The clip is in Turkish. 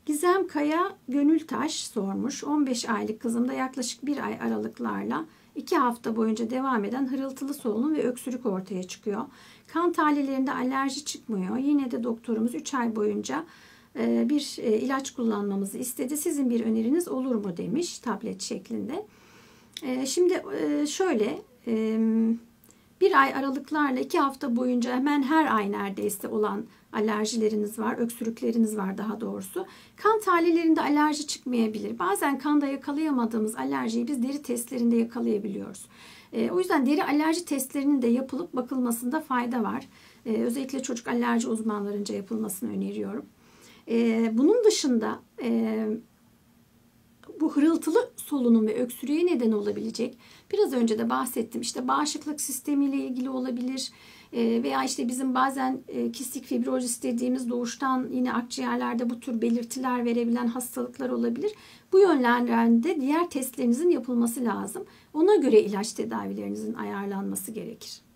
Gizem Kaya Gönültaş sormuş. 15 aylık kızımda yaklaşık 1 ay aralıklarla 2 hafta boyunca devam eden hırıltılı solunum ve öksürük ortaya çıkıyor. Kan tahlillerinde alerji çıkmıyor. Yine de doktorumuz 3 ay boyunca bir ilaç kullanmamızı istedi. Sizin bir öneriniz olur mu demiş, tablet şeklinde. Şimdi şöyle, 1 ay aralıklarla 2 hafta boyunca hemen her ay neredeyse olan alerjileriniz var, öksürükleriniz var daha doğrusu. Kan tahlillerinde alerji çıkmayabilir. Bazen kanda yakalayamadığımız alerjiyi biz deri testlerinde yakalayabiliyoruz. O yüzden deri alerji testlerinin de yapılıp bakılmasında fayda var. Özellikle çocuk alerji uzmanlarınca yapılmasını öneriyorum. Bunun dışında bu hırıltılı solunum ve öksürüğe neden olabilecek, biraz önce de bahsettim, işte bağışıklık sistemiyle ilgili olabilir veya işte bizim bazen kistik fibrozis dediğimiz doğuştan yine akciğerlerde bu tür belirtiler verebilen hastalıklar olabilir. Bu yönlerde diğer testlerinizin yapılması lazım. Ona göre ilaç tedavilerinizin ayarlanması gerekir.